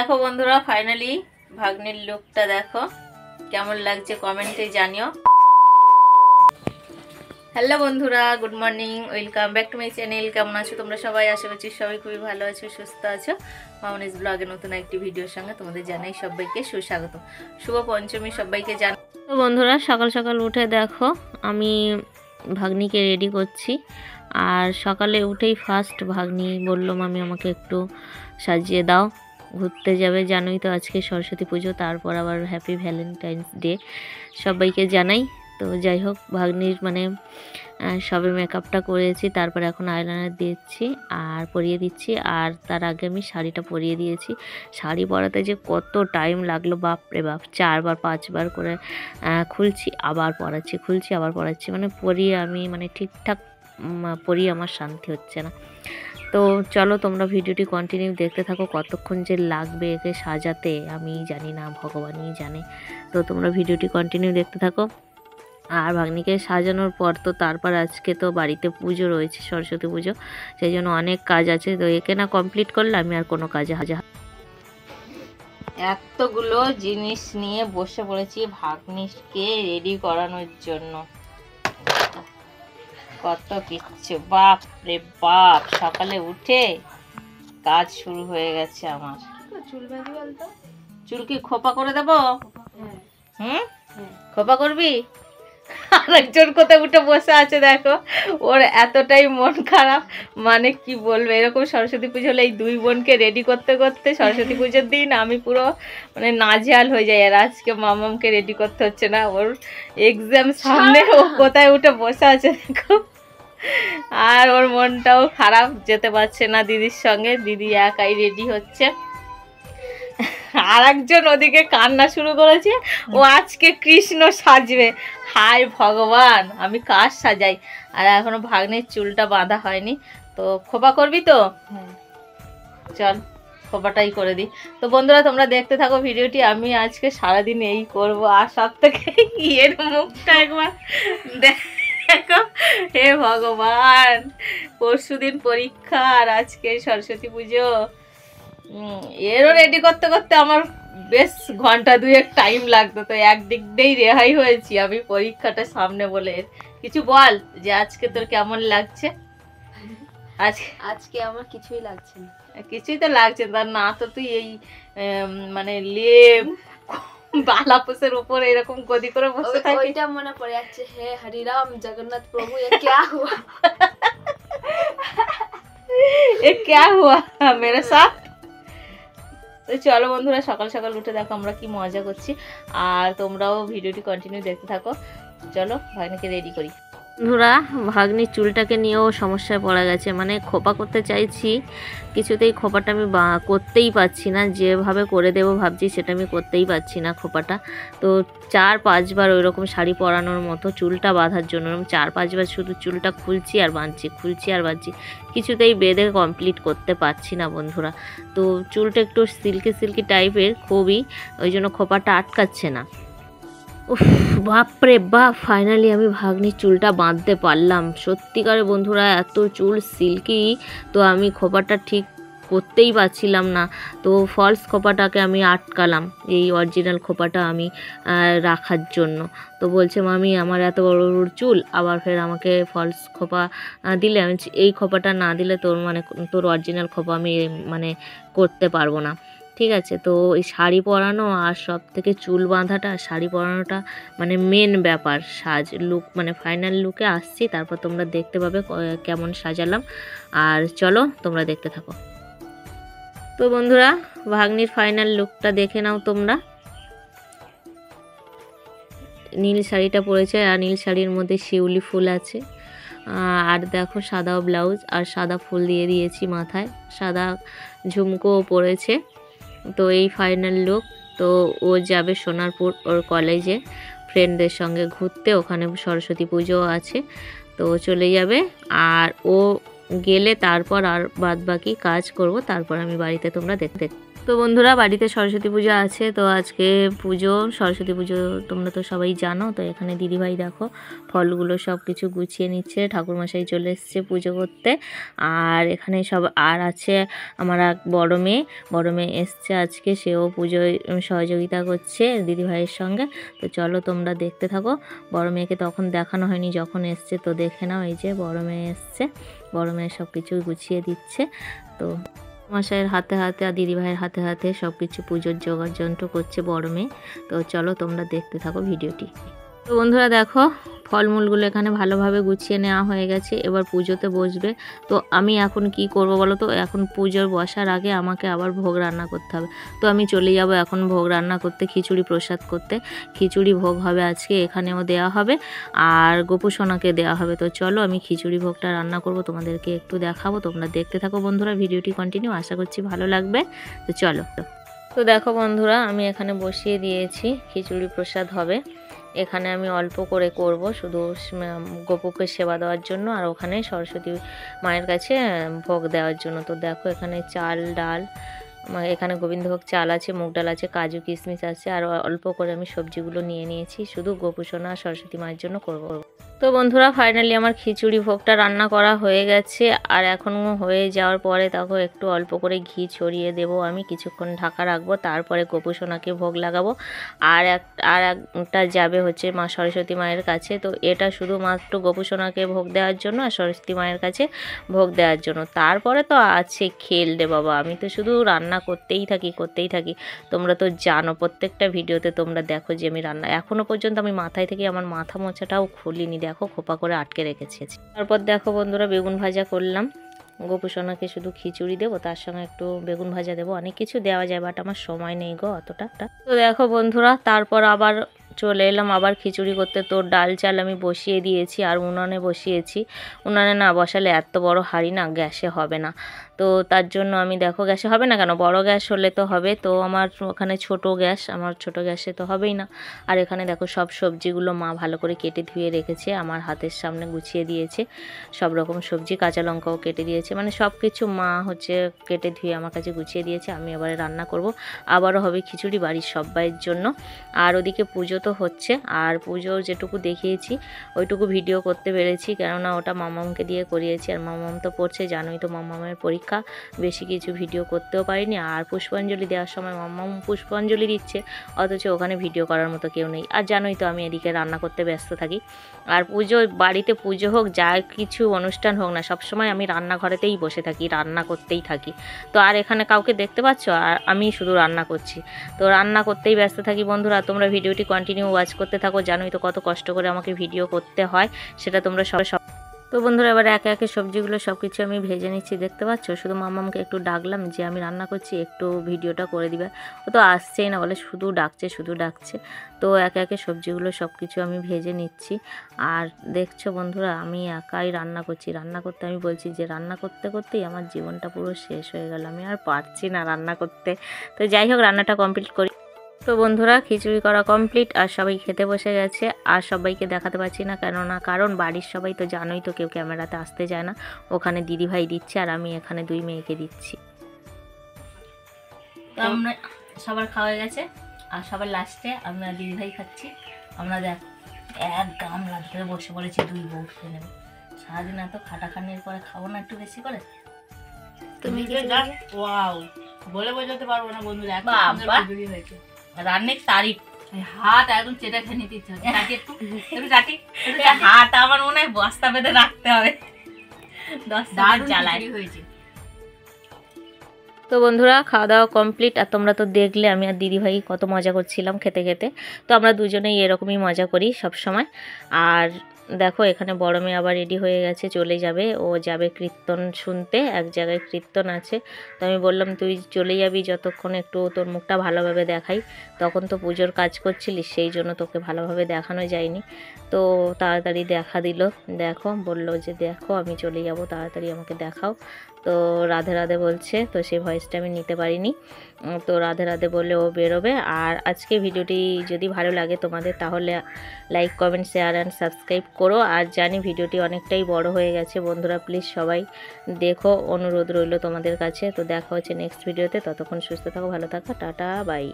দেখো বন্ধুরা, ফাইনালি ভাগ্নির লুকটা দেখো কেমন লাগছে কমেন্টে জানিও। হ্যালো বন্ধুরা, good morning, welcome back to my channel. কেমন আছো তোমরা সবাই? আশা করছি সবাই খুবই ভালো আছো, সুস্থ আছো। মামনিস ব্লগে নতুন একটি ভিডিওর সঙ্গে তোমাদের জানাই সবাইকে সুস্বাগত। শুভ পঞ্চমী সবাইকে জানাই। তো বন্ধুরা, সকাল সকাল উঠে দেখো আমি ভাগ্নিকে রেডি করছি। আর সকালে উঠেই ফার্স্ট ভাগ্নি বলল, মামি আমাকে একটু সাজিয়ে দাও, ঘুরতে যাবে। জানোই তো আজকে সরস্বতী পুজো, তারপর আবার হ্যাপি ভ্যালেন্টাইন্স ডে সবাইকে জানাই। তো যাই হোক, ভাগ্নির সবে মেকআপটা করেছি, তারপর এখন আইলাইনার দিচ্ছি আর পরিয়ে দিচ্ছি। আর তার আগে আমি শাড়িটা পরিয়ে দিয়েছি। শাড়ি পরাতে যে কত টাইম লাগলো বাপরে বাপ, 4বার 5বার করে খুলছি আবার পরাচ্ছি, খুলছি আবার পরাচ্ছি, পরিয়ে আমি ঠিকঠাক পরিয়ে আমার শান্তি হচ্ছে না। তো চলো তোমরা ভিডিওটি কন্টিনিউ দেখতে থাকো। কতক্ষণ যে লাগবে একে সাজাতে আমি জানি না, ভগবানই জানে। তো তোমরা ভিডিওটি কন্টিনিউ দেখতে থাকো। আর ভাগ্নিকে সাজানোর পর তো তারপর আজকে তো বাড়িতে পুজো রয়েছে, সরস্বতী পুজো, সেই জন্য অনেক কাজ আছে। তো একে না কমপ্লিট করলে আমি আর কোনো কাজে এতগুলো জিনিস নিয়ে বসে পড়েছি ভাগ্নিকে রেডি করানোর জন্য। কত কিচ্ছু, বাপ রে বাপ, সকালে উঠে কাজ শুরু হয়ে গেছে আমার। চুল কি খোপা করে দেবো? খোপা করবি? আরেকজন কোথায় উঠে বসে আছে দেখো, ওর এতটাই মন খারাপ, কি বলবো। এরকম সরস্বতী পুজো হলে এই দুই বোনকে রেডি করতে করতে সরস্বতী পুজোর দিন আমি পুরো নাজেহাল হয়ে যাই। আর আজকে মামামকে রেডি করতে হচ্ছে না, ওর এক্সাম সামনে, ও কোথায় উঠে বসে আছে দেখো। আর ওর মনটাও খারাপ, যেতে পারছে না দিদির সঙ্গে, দিদি একাই রেডি হচ্ছে। আর একজন ওদিকে কান্না শুরু করেছে, ও আজকে কৃষ্ণ সাজবে। হায় ভগবান, আমি কার সাজাই। আর এখনো ভাগ্নির চুলটা বাঁধা হয়নি। তো খোপা করবি তো? চল খোপাটাই করে দিই। তো বন্ধুরা, তোমরা দেখতে থাকো ভিডিওটি। আমি আজকে সারাদিন এই করব। আর সব থেকে এর মুখটা একবার দেখো। হে ভগবান, পরশুদিন পরীক্ষা আর আজকে সরস্বতী পুজো। এরও রেডি করতে করতে আমার বেশ ঘন্টা 2 টাইম লাগতো। তো একদিক দিয়েই রেহাই হয়েছি আমি, পরীক্ষাটা সামনে বলে। কিছু বল যে আজকে তোর কেমন লাগছে? আজকে আমার কিছুই লাগছে না। কিছুই তো লাগছে না তো তুই এই লেপ বালাপোসের উপরে এরকম গদি করে বসে থাকিস। ওইটা মনে পড়ে যাচ্ছে, হে হরিরাম জগন্নাথ প্রভু, এ क्या हुआ? এ क्या हुआ मेरे साथ? তো চলো বন্ধুরা, সকাল সকাল উঠে দেখো আমরা কি মজা করছি। আর তোমরাও ভিডিওটি কন্টিনিউ দেখতে থাকো। চলো ভাগ্নিকে রেডি করি। বন্ধুরা, ভাগ্নির চুলটাকে নিয়েও সমস্যায় পড়া গেছে। খোপা করতে চাইছি, কিছুতেই খোপাটা আমি করতেই পারছি না। যেভাবে করে দেবো ভাবছি সেটা আমি করতেই পারছি না খোপাটা। তো 4-5বার ওই রকম শাড়ি পরানোর মতো চুলটা বাঁধার জন্য 4-5বার শুধু চুলটা খুলছি আর বাঁধছি, খুলছি আর বাঁধছি, কিছুতেই বেঁধে কমপ্লিট করতে পারছি না বন্ধুরা। তো চুলটা একটু সিল্কি সিল্কি টাইপের খুবই, ওই জন্য খোপাটা আটকাচ্ছে না। উফ, বাপরে বাপ, ফাইনালি আমি ভাগ্নির চুলটা বাঁধতে পারলাম। সত্যিকারে বন্ধুরা, এত চুল সিল্কি, তো আমি খোপাটা ঠিক করতেই পারছিলাম না। তো ফলস খোপাটাকে আমি আটকালাম, এই অরিজিনাল খোপাটা আমি রাখার জন্য। তো বলছে, মামি আমার এত বড় বড় চুল, আবার ফের আমাকে ফলস খোপা দিলে, আমি এই খোপাটা না দিলে তোর তোর অরিজিনাল খোপা আমি করতে পারবো না। ঠিক আছে। তো এই শাড়ি পরানো আর সব থেকে চুল বাঁধাটা, শাড়ি পরানোটা মেন ব্যাপার। সাজ লুক ফাইনাল লুকে আসছি, তারপর তোমরা দেখতে পাবে কেমন সাজালাম। আর চলো তোমরা দেখতে থাকো। তো বন্ধুরা, ভাগ্নির ফাইনাল লুকটা দেখে নাও তোমরা। নীল শাড়িটা পরেছে, আর নীল শাড়ির মধ্যে শিউলি ফুল আছে। আর দেখো সাদা ব্লাউজ আর সাদা ফুল দিয়ে দিয়েছি মাথায়, সাদা ঝুমকোও পরেছে। তো এই ফাইনাল লুক। তো ও যাবে সোনারপুর ওর কলেজে ফ্রেন্ডদের সঙ্গে ঘুরতে, ওখানে সরস্বতী পুজো আছে, তো চলে যাবে। আর ও গেলে তারপর আর বাদ বাকি কাজ করব, তারপর আমি বাড়িতে তোমরা দেখতে। তো বন্ধুরা বাড়িতে সরস্বতী পুজো আছে, তো আজকে পুজো সরস্বতী পুজো তোমরা তো সবাই জানো। তো এখানে দিদিভাই দেখো ফলগুলো সব কিছু গুছিয়ে নিচ্ছে, ঠাকুরমশাই চলে এসছে পুজো করতে। আর এখানে সব আর আছে আমার এক বড় মেয়ে এসছে আজকে, সেও পুজোয় সহযোগিতা করছে দিদিভাইয়ের সঙ্গে। তো চলো তোমরা দেখতে থাকো। বড় মেয়েকে তখন দেখানো হয়নি যখন এসছে, তো দেখে নাও। এই যে বড় মেয়ে এসছে, বড় মেয়ে সব কিছু গুছিয়ে দিচ্ছে। তো মশাইয়ের হাতে হাতে আর দিদিভাইয়ের হাতে হাতে সব কিছু পুজোর জোগাড় যন্ত্র করছে বড় মেয়ে। তো চলো তোমরা দেখতে থাকো ভিডিওটি। তো বন্ধুরা দেখো ফলমূলগুলো এখানে ভালোভাবে গুছিয়ে নেওয়া হয়ে গেছে, এবার পুজোতে বসবে। তো আমি এখন কি করব বলো তো, এখন পুজোর বসার আগে আমাকে আবার ভোগ রান্না করতে হবে। তো আমি চলে যাব এখন ভোগ রান্না করতে, খিচুড়ি প্রসাদ করতে। খিচুড়ি ভোগ হবে আজকে, এখানেও দেওয়া হবে আর গোপু সোনাকে দেওয়া হবে। তো চলো আমি খিচুড়ি ভোগটা রান্না করব, তোমাদেরকে একটু দেখাবো। তোমরা দেখতে থাকো বন্ধুরা, ভিডিওটি কন্টিনিউ, আশা করছি ভালো লাগবে। তো চলো। তো দেখো বন্ধুরা আমি এখানে বসিয়ে দিয়েছি, খিচুড়ি প্রসাদ হবে। এখানে আমি অল্প করে করব, শুধু গোপুকে সেবা দেওয়ার জন্য, আর ওখানে সরস্বতী মায়ের কাছে ভোগ দেওয়ার জন্য। তো দেখো এখানে চাল ডাল, এখানে গোবিন্দভোগ চাল আছে, মুগ ডাল আছে, কাজু কিশমিশ আছে, আর অল্প করে আমি সবজিগুলো নিয়ে নিয়েছি, শুধু গোপু সোনা সরস্বতী মায়ের জন্য করব। তো বন্ধুরা ফাইনালি আমার খিচুড়ি ভোগটা রান্না করা হয়ে গেছে। আর এখন হয়ে যাওয়ার পরে তখন একটু অল্প করে ঘি ছড়িয়ে দেব, আমি কিছুক্ষণ ঢাকা রাখবো, তারপরে গোপু সোনাকে ভোগ লাগাবো। আর একটা যাবে হচ্ছে মা সরস্বতী মায়ের কাছে। তো এটা শুধুমাত্র গোপু সোনাকে ভোগ দেওয়ার জন্য আর সরস্বতী মায়ের কাছে ভোগ দেওয়ার জন্য। তারপরে তো আছে খেল রে বাবা, আমি তো শুধু রান্না করতেই থাকি। তোমরা তো জানো প্রত্যেকটা ভিডিওতে তোমরা দেখো যে আমি রান্না, এখনও পর্যন্ত আমি মাথায় থেকে আমার মাথা মোছাটাও খুলিনি, দেখো খোপা করে আটকে রেখেছি। তারপর দেখো বন্ধুরা বেগুন ভাজা করলাম, গোপু সোনাকে শুধু খিচুড়ি দেবো, তার সঙ্গে একটু বেগুন ভাজা দেবো, অনেক কিছু দেওয়া যায় বাট আমার সময় নেই গো অতটা। তো দেখো বন্ধুরা তারপর আবার চলে এলাম আবার খিচুড়ি করতে। তো ডাল চাল আমি বসিয়ে দিয়েছি আর উনানে বসিয়েছি। উনানে না বসালে এত বড় হাঁড়ি না গ্যাসে হবে না, তো তার জন্য আমি দেখো গ্যাসে হবে না কেন, বড় গ্যাস হলে তো হবে। তো আমার ওখানে ছোট গ্যাস, আমার ছোট গ্যাসে তো হবেই না। আর এখানে দেখো সব সবজিগুলো মা ভালো করে কেটে ধুয়ে রেখেছে, আমার হাতের সামনে গুছিয়ে দিয়েছে। সব রকম সবজি, কাঁচা লঙ্কাও কেটে দিয়েছে, মানে সব কিছু মা হচ্ছে কেটে ধুয়ে আমার কাছে গুছিয়ে দিয়েছে। আমি এবারে রান্না করব, আবারও হবে খিচুড়ি বাড়ির সবাইয়ের জন্য। আর ওদিকে পুজো তো হচ্ছে, আর পুজো যেটুকু দেখিয়েছি ওইটুকু ভিডিও করতে পেরেছি, কেননা ওটা মামামকে দিয়ে করিয়েছি। আর মামাম তো পড়ছে, জানোই তো মামামের পরীক্ষা, বেশি কিছু ভিডিও করতেও পারিনি। আর পুষ্পাঞ্জলি দেওয়ার সময় মামাম পুষ্পাঞ্জলি দিচ্ছে, অথচ ওখানে ভিডিও করার মতো কেউ নেই। আর জানোই তো আমি এদিকে রান্না করতে ব্যস্ত থাকি। আর পুজো বাড়িতে পুজো হোক, যা কিছু অনুষ্ঠান হোক না, সবসময় আমি রান্নাঘরেতেই বসে থাকি, রান্না করতেই থাকি। তো আর এখানে কাউকে দেখতে পাচ্ছ, আর আমি শুধু রান্না করছি, তো রান্না করতেই ব্যস্ত থাকি। বন্ধুরা তোমরা ভিডিওটি কন্টিনিউ ওয়াচ করতে থাকো, জানোই তো কত কষ্ট করে আমাকে ভিডিও করতে হয়, সেটা তোমরা সব। তো বন্ধুরা এবার একে একে সবজিগুলো সব কিছু আমি ভেজে নিচ্ছি, দেখতে পাচ্ছ। শুধু মামামকে একটু ডাকলাম যে আমি রান্না করছি, একটু ভিডিওটা করে দিবে। ও তো আসছেই না, বলে শুধু ডাকছে। তো একে একে সবজিগুলো সব কিছু আমি ভেজে নিচ্ছি। আর দেখছো বন্ধুরা আমি একাই রান্না করছি, রান্না করতে আমি বলছি যে রান্না করতে করতেই আমার জীবনটা পুরো শেষ হয়ে গেল, আমি আর পারছি না রান্না করতে। তো যাই হোক রান্নাটা কমপ্লিট করি। তো বন্ধুরা খিচুড়ি করা কমপ্লিট, আর সবাই খেতে বসে গেছে। আর সবাইকে দেখাতে পারছি না, কারণ বাড়ির সবাই তো জানোই তো কেউ ক্যামেরাতে আসতে চায় না। ওখানে দিদিভাই দিচ্ছে আর আমি এখানে দুই মেয়েকে দিচ্ছি। তো আমরা সবার খাওয়া গেছে, আর সবার লাস্টে আমরা দিদিভাই খাচ্ছি। আমরা দেখ এক গামলা ধরে বসে পড়েছি, দুই বউ খেয়ে নেবে। সারাদিন এত খাটাখানির পরে খাবো না একটু বেশি করে? তুমি ওয়াও বলে বোঝাতে পারবো না বন্ধুরা, এত সুন্দর খিচুড়ি হয়েছে। রান্নার তারিফ, হাত একদম চেটে খেয়ে নিতে ইচ্ছা হচ্ছে। হাত আমার মনে হয় বস্তা বেঁধে রাখতে হবে, 10 জ্বালায় হয়েছে। তো বন্ধুরা খাওয়া দাওয়া কমপ্লিট, আর তোমরা তো দেখলে আমি আর দিদিভাই কত মজা করছিলাম খেতে খেতে। তো আমরা দুজনেই এরকমই মজা করি সব সময়। আর দেখো এখানে বড় মেয়ে আবার রেডি হয়ে গেছে, চলে যাবে, ও যাবে কীর্তন শুনতে, এক জায়গায় কীর্তন আছে। তো আমি বললাম তুই চলে যাবি, যতক্ষণ একটু তোর মুখটা ভালোভাবে দেখাই। তখন তো পুজোর কাজ করছিলিস, সেই জন্য তোকে ভালোভাবে দেখানো যায়নি। তো তাড়াতাড়ি দেখা দিল, দেখো বললো যে দেখো আমি চলে যাব, তাড়াতাড়ি আমাকে দেখাও। তো রাধে রাধে বলছে, তো সেই ভয়েসটা আমি নিতে পারিনি। তো রাধে রাধে বলে ও বেরোবে। আর আজকে ভিডিওটি যদি ভালো লাগে তোমাদের তাহলে like comment share and subscribe করো। আর জানি ভিডিওটি অনেকটাই বড় হয়ে গেছে বন্ধুরা, প্লিজ সবাই দেখো, অনুরোধ রইল তোমাদের কাছে। তো দেখা হচ্ছে নেক্সট ভিডিওতে, ততক্ষণ সুস্থ থাকো, ভালো থাকো, টাটা বাই।